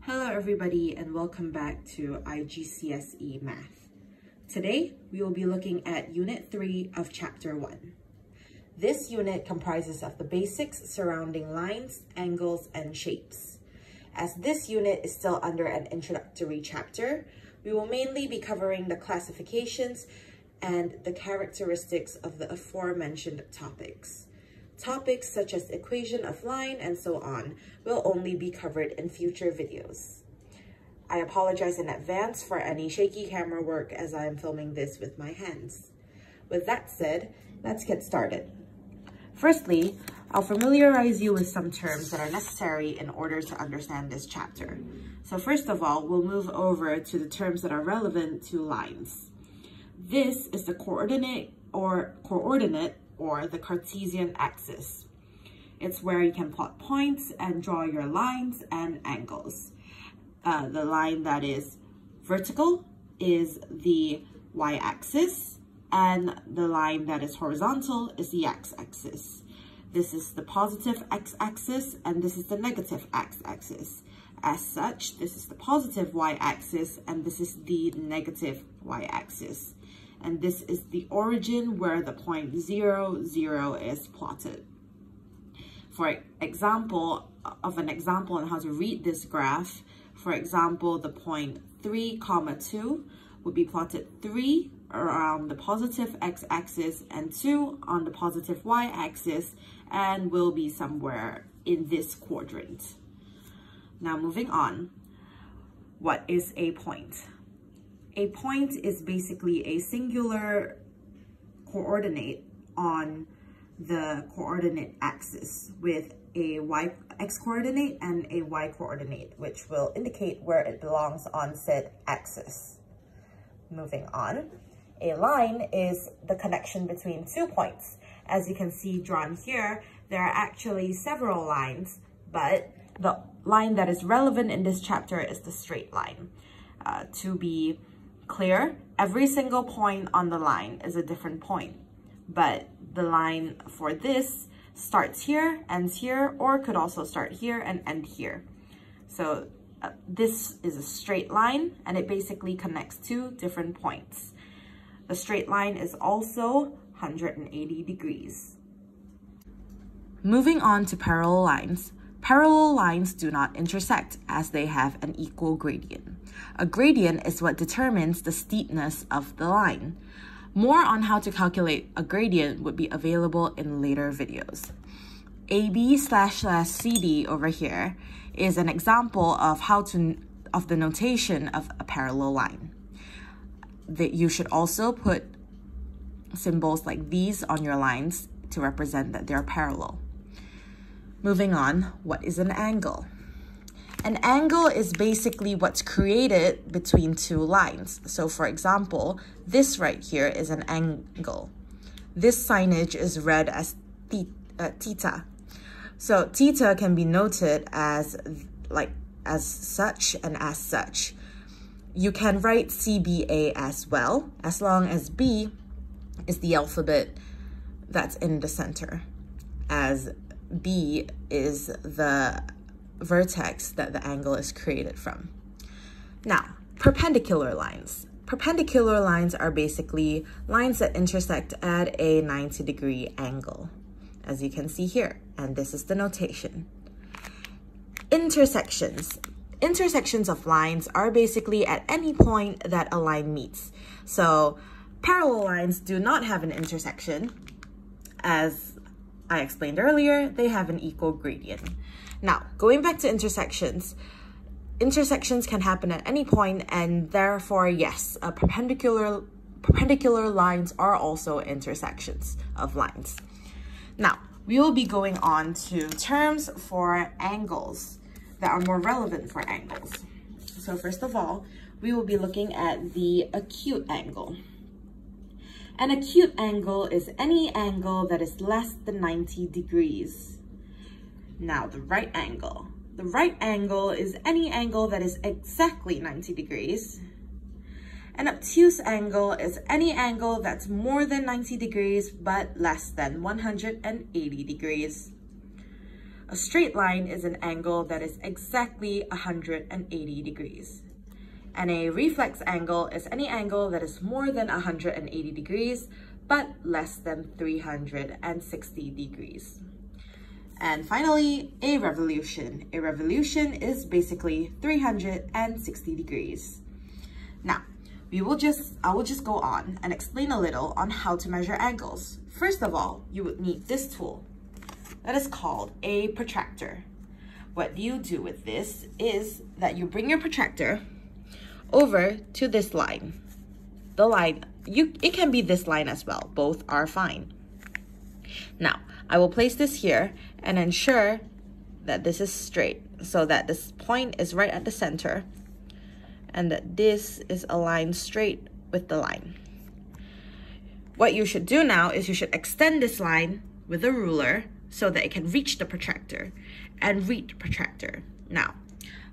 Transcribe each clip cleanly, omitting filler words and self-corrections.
Hello everybody and welcome back to IGCSE Math. Today we will be looking at Unit 3 of Chapter 1. This unit comprises of the basics surrounding lines, angles, and shapes. As this unit is still under an introductory chapter, we will mainly be covering the classifications and the characteristics of the aforementioned topics. Topics such as equation of line and so on will only be covered in future videos. I apologize in advance for any shaky camera work as I am filming this with my hands. With that said, let's get started. Firstly, I'll familiarize you with some terms that are necessary in order to understand this chapter. So first of all, we'll move over to the terms that are relevant to lines. This is the coordinate or the Cartesian axis. It's where you can plot points and draw your lines and angles. The line that is vertical is the y-axis, and the line that is horizontal is the x-axis. This is the positive x-axis, and this is the negative x-axis. As such, this is the positive y-axis, and this is the negative y-axis. And this is the origin where the point 0, 0 is plotted. For example, an example on how to read this graph, for example, the point 3, 2 would be plotted 3 around the positive x-axis and 2 on the positive y-axis, and will be somewhere in this quadrant. Now moving on, what is a point? A point is basically a singular coordinate on the coordinate axis with a x coordinate and a y coordinate, which will indicate where it belongs on said axis. Moving on, a line is the connection between 2 points. As you can see drawn here, there are actually several lines, but the line that is relevant in this chapter is the straight line. To be clear, every single point on the line is a different point, but the line for this starts here, ends here, or could also start here and end here. So this is a straight line, and it basically connects 2 different points. The straight line is also 180 degrees. Moving on to parallel lines. Parallel lines do not intersect as they have an equal gradient. A gradient is what determines the steepness of the line. More on how to calculate a gradient would be available in later videos. AB/CD over here is an example of the notation of a parallel line. That you should also put symbols like these on your lines to represent that they're parallel. Moving on, what is an angle? An angle is basically what's created between 2 lines. So for example, this right here is an angle. This signage is read as theta. So theta can be noted as such and as such. You can write CBA as well, as long as B is the alphabet that's in the center, as B is the vertex that the angle is created from. Now, perpendicular lines. Perpendicular lines are basically lines that intersect at a 90-degree angle, as you can see here, and this is the notation. Intersections. Intersections of lines are basically at any point that a line meets. So parallel lines do not have an intersection. As I explained earlier, they have an equal gradient. Now, going back to intersections, intersections can happen at any point, and therefore, yes, perpendicular lines are also intersections of lines. Now, we will be going on to terms for angles that are more relevant for angles. So first of all, we will be looking at the acute angle. An acute angle is any angle that is less than 90 degrees. Now, the right angle. The right angle is any angle that is exactly 90 degrees. An obtuse angle is any angle that's more than 90 degrees but less than 180 degrees. A straight line is an angle that is exactly 180 degrees. And a reflex angle is any angle that is more than 180 degrees, but less than 360 degrees. And finally, a revolution. A revolution is basically 360 degrees. Now, I will just go on and explain a little on how to measure angles. First of all, you would need this tool. That is called a protractor. What you do with this is that you bring your protractor over to this line. The line, it can be this line as well. Both are fine. Now, I will place this here and ensure that this is straight so that this point is right at the center and that this is aligned straight with the line. What you should do now is you should extend this line with a ruler so that it can reach the protractor and read the protractor. Now,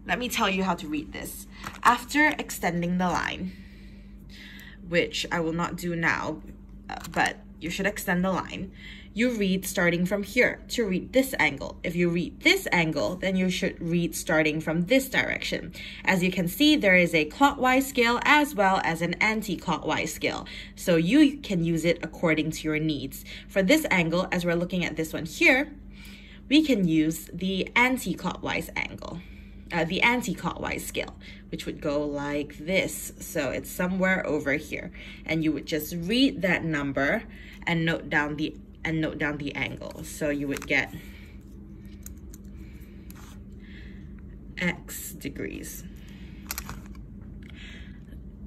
let me tell you how to read this. After extending the line, which I will not do now, but you should extend the line, you read starting from here to read this angle. If you read this angle, then you should read starting from this direction. As you can see, there is a clockwise scale as well as an anti-clockwise scale. So you can use it according to your needs. For this angle, as we're looking at this one here, we can use the anti-clockwise angle, the anti-clockwise scale, which would go like this. So it's somewhere over here. And you would just read that number and note down the angle. So you would get X degrees.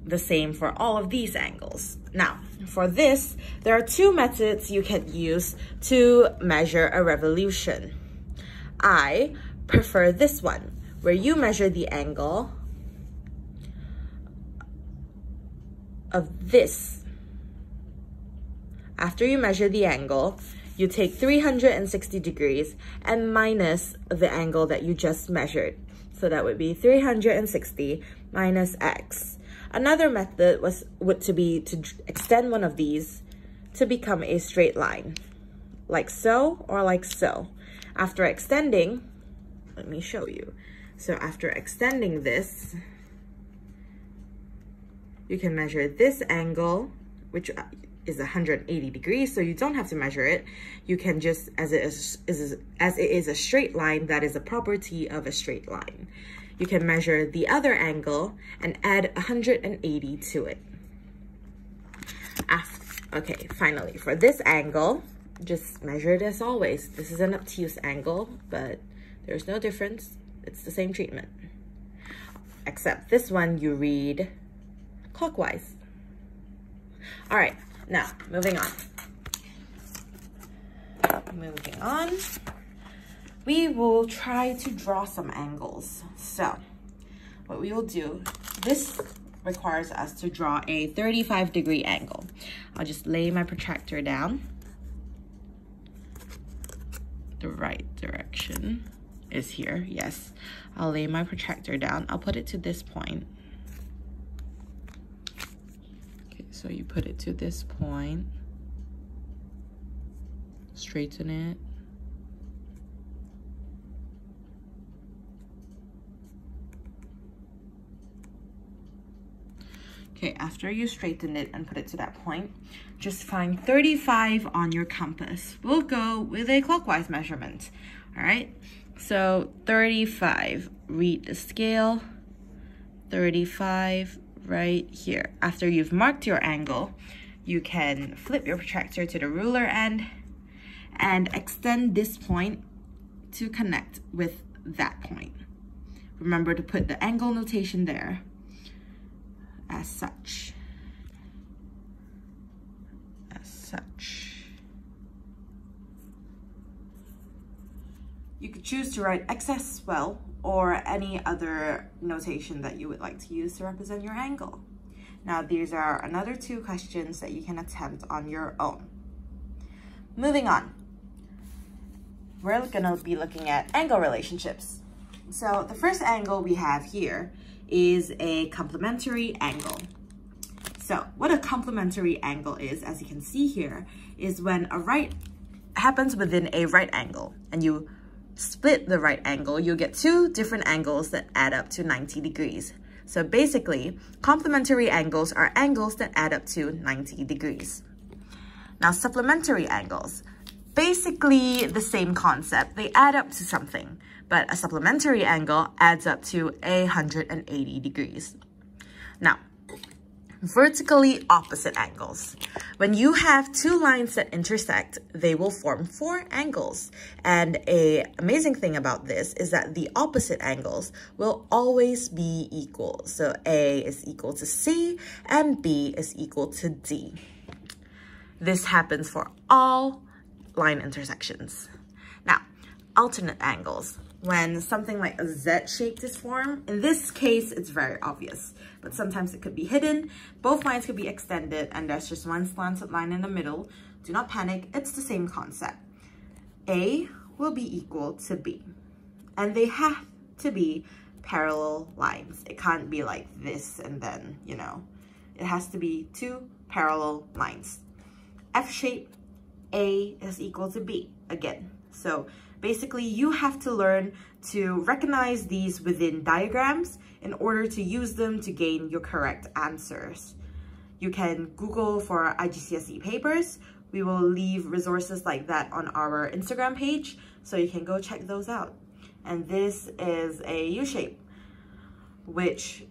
The same for all of these angles. Now, for this, there are two methods you can use to measure a revolution. I prefer this one, where you measure the angle of this. After you measure the angle, you take 360 degrees and minus the angle that you just measured. So that would be 360 minus X. Another method would be to extend one of these to become a straight line, like so or like so. After extending, let me show you. So after extending this, you can measure this angle, which is 180 degrees, so you don't have to measure it. You can just, as it is a straight line, that is a property of a straight line. You can measure the other angle and add 180 to it. Okay, finally, for this angle, just measure it as always. This is an obtuse angle, but there's no difference. It's the same treatment. Except this one, you read clockwise. All right. Now, moving on. We will try to draw some angles. So, what we will do, this requires us to draw a 35-degree angle. I'll just lay my protractor down. The right direction is here, yes. I'll lay my protractor down. I'll put it to this point. So you put it to this point, straighten it. Okay, after you straighten it and put it to that point, just find 35 on your compass. We'll go with a clockwise measurement, all right? So 35, read the scale, 35, right here. After you've marked your angle, you can flip your protractor to the ruler end and extend this point to connect with that point. Remember to put the angle notation there as such. You could choose to write X as well, or any other notation that you would like to use to represent your angle. Now, these are another two questions that you can attempt on your own. Moving on, we're gonna be looking at angle relationships. So the first angle we have here is a complementary angle. So what a complementary angle is, as you can see here, is when a right happens within a right angle and you split the right angle, you'll get two different angles that add up to 90 degrees. So basically, complementary angles are angles that add up to 90 degrees. Now, supplementary angles, basically the same concept. They add up to something, but a supplementary angle adds up to 180 degrees. Now, vertically opposite angles. When you have two lines that intersect, they will form four angles. And an amazing thing about this is that the opposite angles will always be equal. So A is equal to C and B is equal to D. This happens for all line intersections. Now, alternate angles. When something like a Z shape is formed, in this case, it's very obvious, but sometimes it could be hidden. Both lines could be extended, and there's just one slanted line in the middle. Do not panic, it's the same concept. A will be equal to B, and they have to be parallel lines. It can't be like this and then, you know, it has to be two parallel lines. F shape, A is equal to B again. So basically, you have to learn to recognize these within diagrams in order to use them to gain your correct answers. You can Google for IGCSE papers. We will leave resources like that on our Instagram page, so you can go check those out. And this is a U shape, which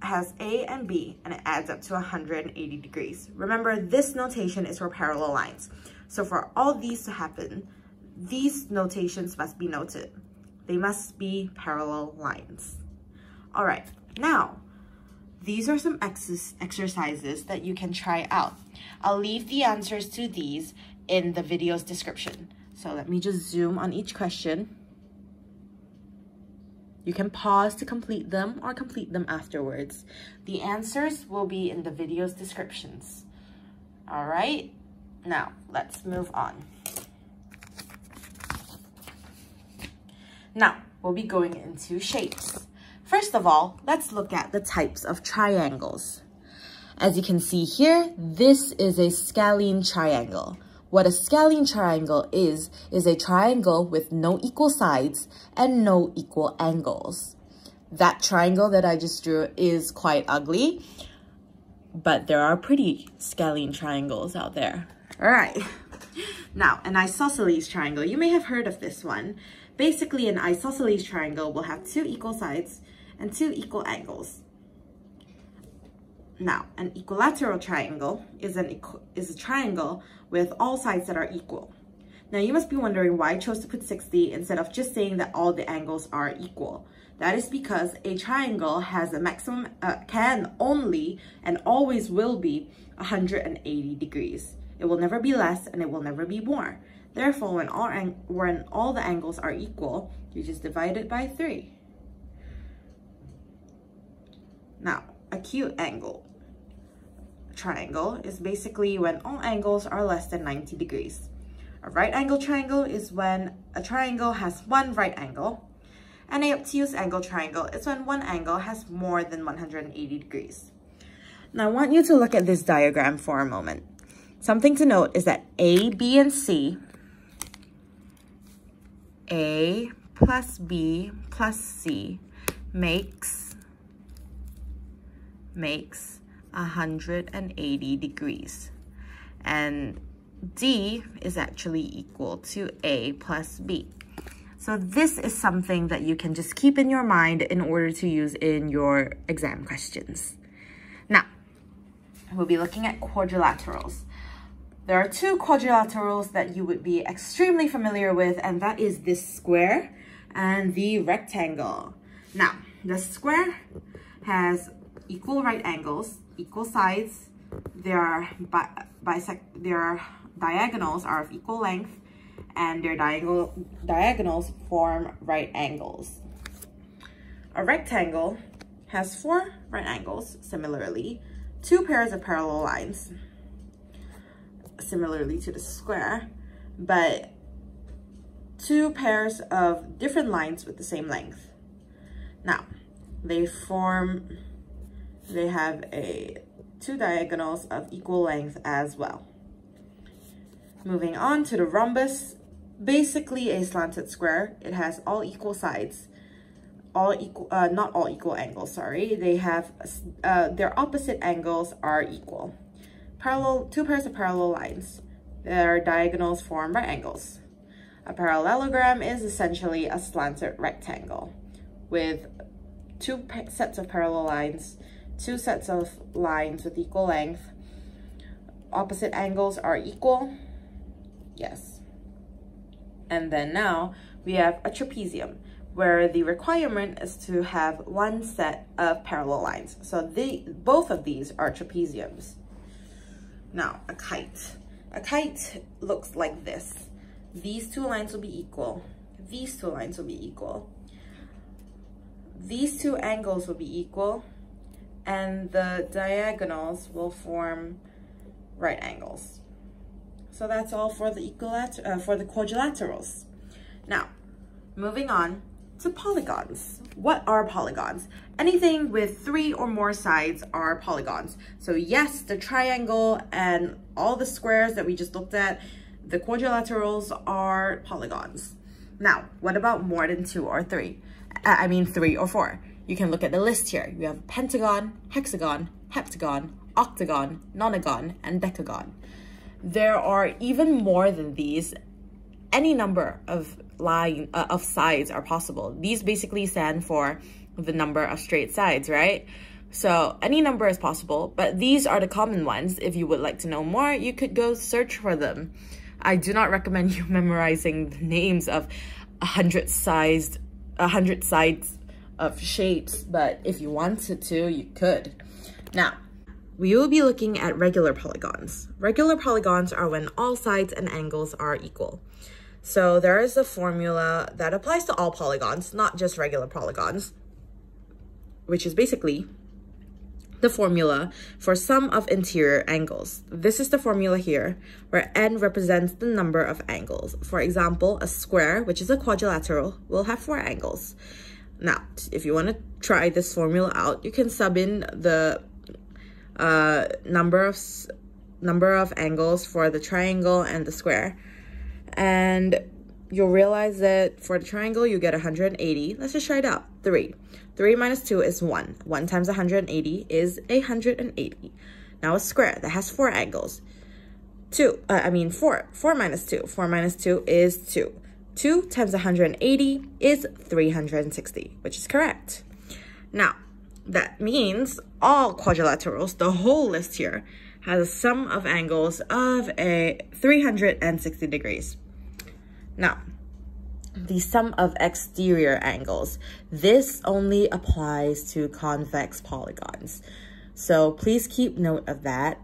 has A and B, and it adds up to 180 degrees. Remember, this notation is for parallel lines. So for all these to happen, these notations must be noted. They must be parallel lines. All right, now, these are some exercises that you can try out. I'll leave the answers to these in the video's description. So let me just zoom on each question. You can pause to complete them or complete them afterwards. The answers will be in the video's descriptions. All right, now let's move on. Now, we'll be going into shapes. First of all, let's look at the types of triangles. As you can see here, this is a scalene triangle. What a scalene triangle is a triangle with no equal sides and no equal angles. That triangle that I just drew is quite ugly, but there are pretty scalene triangles out there. All right. Now, an isosceles triangle. You may have heard of this one. Basically, an isosceles triangle will have two equal sides and two equal angles. Now, an equilateral triangle is a triangle with all sides that are equal. Now, you must be wondering why I chose to put 60 instead of just saying that all the angles are equal. That is because a triangle has a maximum, can only and always will be 180 degrees. It will never be less and it will never be more. Therefore, when all the angles are equal, you just divide it by 3. Now, acute angle triangle is basically when all angles are less than 90 degrees. A right angle triangle is when a triangle has one right angle, and an obtuse angle triangle is when one angle has more than 180 degrees. Now, I want you to look at this diagram for a moment. Something to note is that A, B, and C, A plus B plus C makes 180 degrees. And D is actually equal to A plus B. So this is something that you can just keep in your mind in order to use in your exam questions. Now, we'll be looking at quadrilaterals. There are two quadrilaterals that you would be extremely familiar with, and that is this square and the rectangle. Now, the square has equal right angles, equal sides. Their diagonals are of equal length, and their diagonals form right angles. A rectangle has 4 right angles, similarly, 2 pairs of parallel lines, similarly to the square, but 2 pairs of different lines with the same length. Now, they have 2 diagonals of equal length as well. Moving on to the rhombus, basically a slanted square. It has all equal sides, not all equal angles, sorry. They have, their opposite angles are equal. Two pairs of parallel lines. Their diagonals form right angles. A parallelogram is essentially a slanted rectangle with two sets of parallel lines, two sets of lines with equal length. Opposite angles are equal. Yes. And then now we have a trapezium, where the requirement is to have one set of parallel lines. So both of these are trapeziums. Now, a kite. A kite looks like this. These two lines will be equal. These two lines will be equal. These two angles will be equal. And the diagonals will form right angles. So that's all for the quadrilaterals. Now, moving on to polygons. What are polygons? Anything with 3 or more sides are polygons. So yes, the triangle and all the squares that we just looked at, the quadrilaterals are polygons. Now, what about more than 2 or 3? 3 or 4. You can look at the list here. You have pentagon, hexagon, heptagon, octagon, nonagon, and decagon. There are even more than these. Any number of sides are possible. These basically stand for the number of straight sides, right? So any number is possible, but these are the common ones. If you would like to know more, you could go search for them. I do not recommend you memorizing the names of 100 sides of shapes, but if you wanted to, you could. Now, we will be looking at regular polygons. Regular polygons are when all sides and angles are equal. So there is a formula that applies to all polygons, not just regular polygons, which is basically the formula for sum of interior angles. This is the formula here, where n represents the number of angles. For example, a square, which is a quadrilateral, will have 4 angles. Now, if you want to try this formula out, you can sub in the number of angles for the triangle and the square, and you'll realize that for the triangle you get 180. Let's just try it out. 3 minus 2 is 1. 1 times 180 is 180. Now a square that has 4 angles. 4 minus 2. 4 minus 2 is 2. 2 times 180 is 360, which is correct. Now, that means all quadrilaterals, the whole list here, has a sum of angles of 360 degrees. Now, the sum of exterior angles. This only applies to convex polygons. So please keep note of that.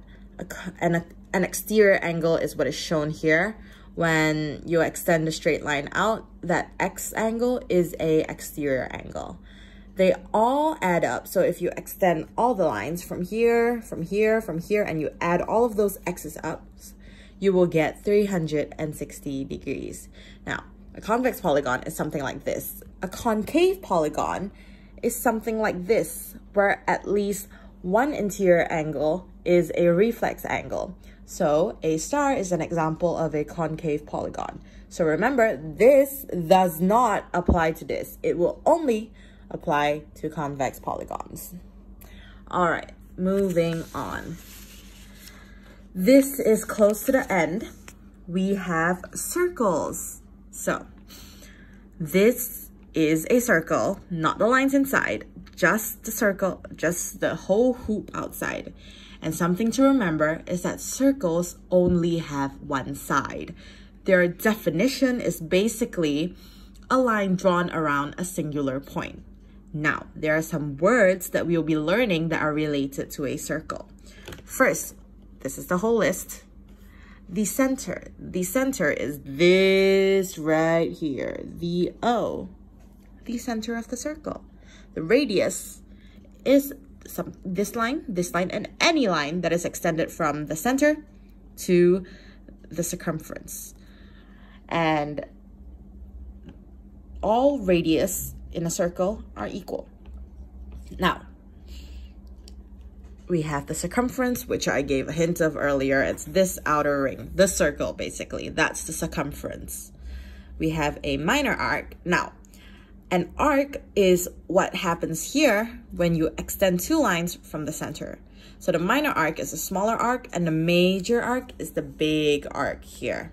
An exterior angle is what is shown here. When you extend the straight line out, that X angle is a exterior angle. They all add up. So if you extend all the lines from here, from here, from here, and you add all of those X's up, you will get 360 degrees. Now, a convex polygon is something like this. A concave polygon is something like this, where at least one interior angle is a reflex angle. So a star is an example of a concave polygon. So remember, this does not apply to this. It will only apply to convex polygons. All right, moving on. This is close to the end. We have circles. So this is a circle, not the lines inside, just the circle, just the whole hoop outside. And something to remember is that circles only have one side. Their definition is basically a line drawn around a singular point. Now, there are some words that we will be learning that are related to a circle. First, this is the whole list. The center. The center is this right here, the O, the center of the circle. The radius is this line, and any line that is extended from the center to the circumference. And all radius in a circle are equal. Now, we have the circumference, which I gave a hint of earlier. It's this outer ring, the circle, basically. That's the circumference. we have a minor arc. Now, an arc is what happens here when you extend two lines from the center. So the minor arc is a smaller arc and the major arc is the big arc here.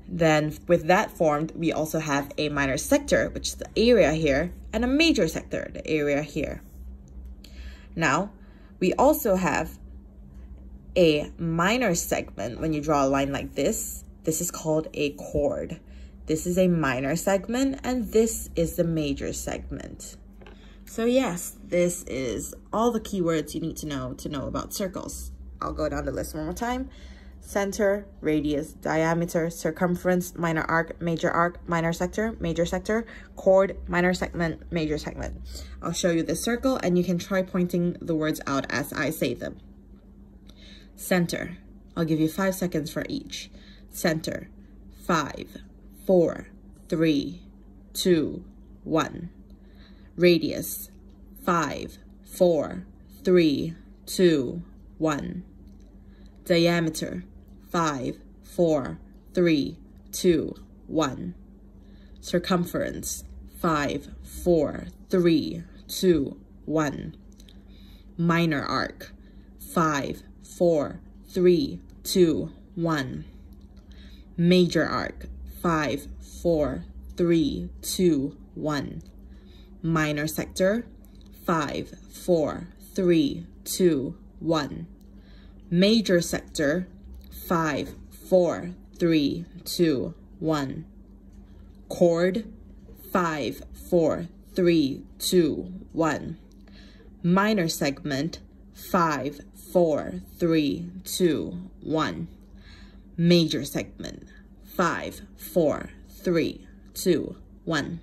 Then with that formed, we also have a minor sector, which is the area here, and a major sector, the area here. Now, we also have a minor segment. When you draw a line like this is called a chord. This is a minor segment, and this is the major segment. So yes, this is all the keywords you need to know about circles. I'll go down the list one more time. Center, radius, diameter, circumference, minor arc, minor sector, chord, minor segment, major segment. I'll show you the circle and you can try pointing the words out as I say them. Center, I'll give you 5 seconds for each. Center, 5, 4, 3, 2, 1. Radius, 5, 4, 3, 2, 1. Diameter, 5, 4, 3, 2, 1. Circumference, 5, 4, 3, 2, 1. Minor arc, 5, 4, 3, 2, 1. Major arc, 5, 4, 3, 2, 1. Minor sector, 5, 4, 3, 2, 1. Major sector, 5, 4, 3, 2, 1. Chord, 5, 4, 3, 2, 1. Minor segment, 5, 4, 3, 2, 1. Major segment, 5, 4, 3, 2, 1.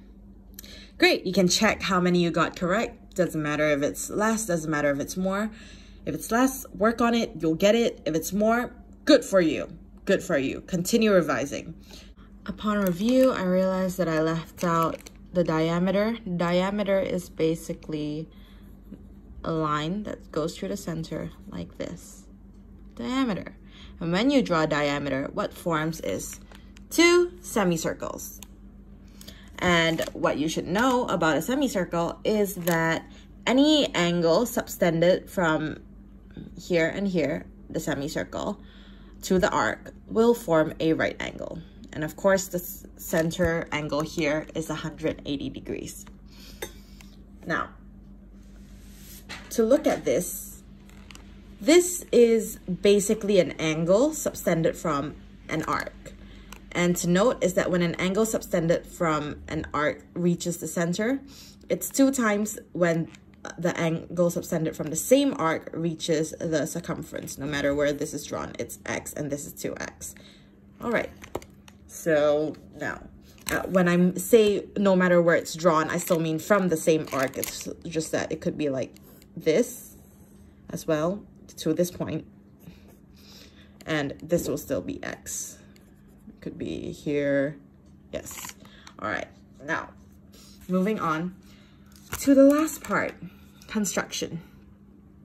Great, you can check how many you got correct. Doesn't matter if it's less, doesn't matter if it's more. If it's less, work on it, you'll get it. If it's more, good for you. Good for you. Continue revising. Upon review, I realized that I left out the diameter. Diameter is basically a line that goes through the center like this. Diameter. And when you draw a diameter, what forms is 2 semicircles. And what you should know about a semicircle is that any angle subtended from here and here, the semicircle, to the arc will form a right angle. And of course, the center angle here is 180 degrees. Now, to look at this is basically an angle subtended from an arc. And to note is that when an angle subtended from an arc reaches the center, it's 2 times when the angle subtended from the same arc reaches the circumference. No matter where this is drawn, it's x and this is 2x. All right, so now when I say no matter where it's drawn, I still mean from the same arc. It's just that it could be like this as well to this point, and this will still be x. It could be here, yes. All right, now moving on to the last part, construction.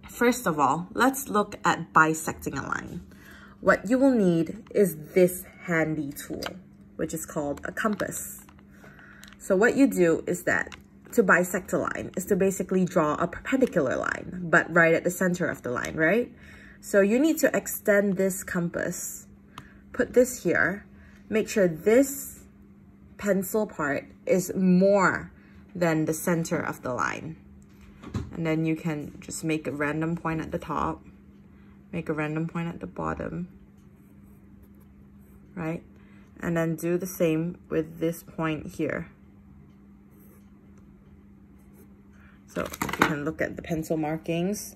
First of all, let's look at bisecting a line. What you will need is this handy tool, which is called a compass. So what you do is that to bisect a line is to basically draw a perpendicular line, but right at the center of the line, right? So you need to extend this compass, put this here, make sure this pencil part is more than the center of the line. And then you can just make a random point at the top, make a random point at the bottom, right? And then do the same with this point here. So you can look at the pencil markings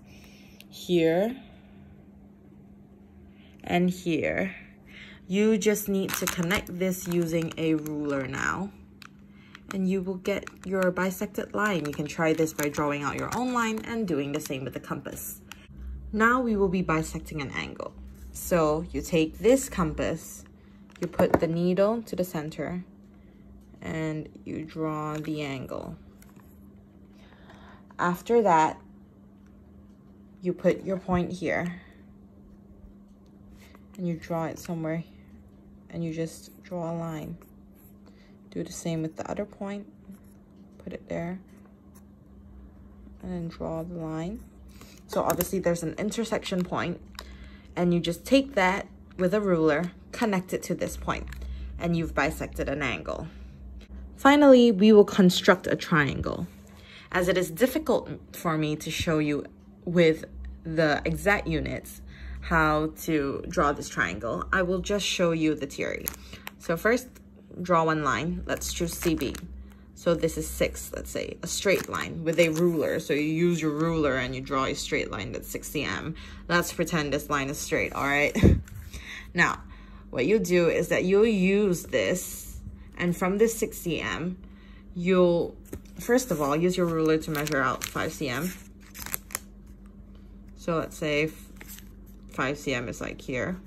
here and here. You just need to connect this using a ruler now, and you will get your bisected line. You can try this by drawing out your own line and doing the same with the compass. Now we will be bisecting an angle. So you take this compass, you put the needle to the center, and you draw the angle. After that, you put your point here, and you draw it somewhere, and you just draw a line. Do the same with the other point. Put it there. And then draw the line. So obviously there's an intersection point. And you just take that with a ruler, connect it to this point, and you've bisected an angle. Finally, we will construct a triangle. As it is difficult for me to show you with the exact units how to draw this triangle, I will just show you the theory. So first, draw one line. Let's choose CB. So this is 6, let's say, a straight line with a ruler. So you use your ruler and you draw a straight line that's 6 cm. Let's pretend this line is straight, all right? Now, what you do is that you'll use this, and from this 6 cm, you'll, first of all, use your ruler to measure out 5 cm. So let's say 5 cm is like here,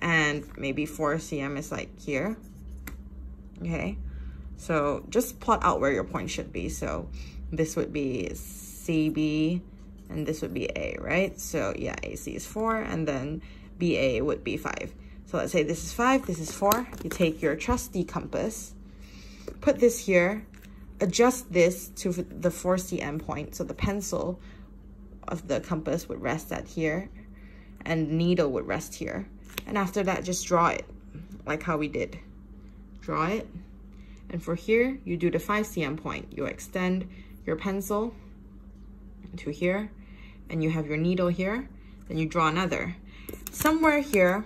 and maybe 4 cm is like here, okay? So just plot out where your point should be. So this would be CB, and this would be A, right? So yeah, AC is 4, and then BA would be 5. So let's say this is 5, this is 4. You take your trusty compass, put this here, adjust this to the 4 cm point. So the pencil of the compass would rest at here, and the needle would rest here. And after that, just draw it like how we did. Draw it. And for here, you do the 5 cm point. You extend your pencil to here, and you have your needle here. Then you draw another. Somewhere here,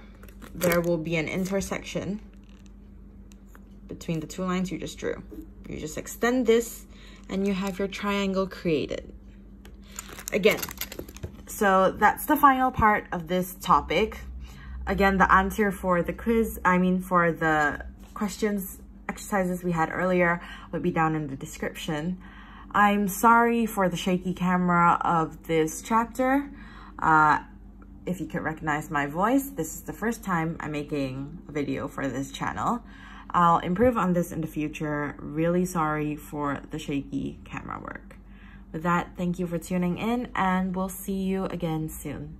there will be an intersection between the two lines you just drew. You just extend this, and you have your triangle created. Again, so that's the final part of this topic. Again, the answer for the quiz, for the questions, exercises we had earlier would be down in the description. I'm sorry for the shaky camera of this chapter. If you could recognize my voice, this is the first time I'm making a video for this channel. I'll improve on this in the future. Really sorry for the shaky camera work. With that, thank you for tuning in, and we'll see you again soon.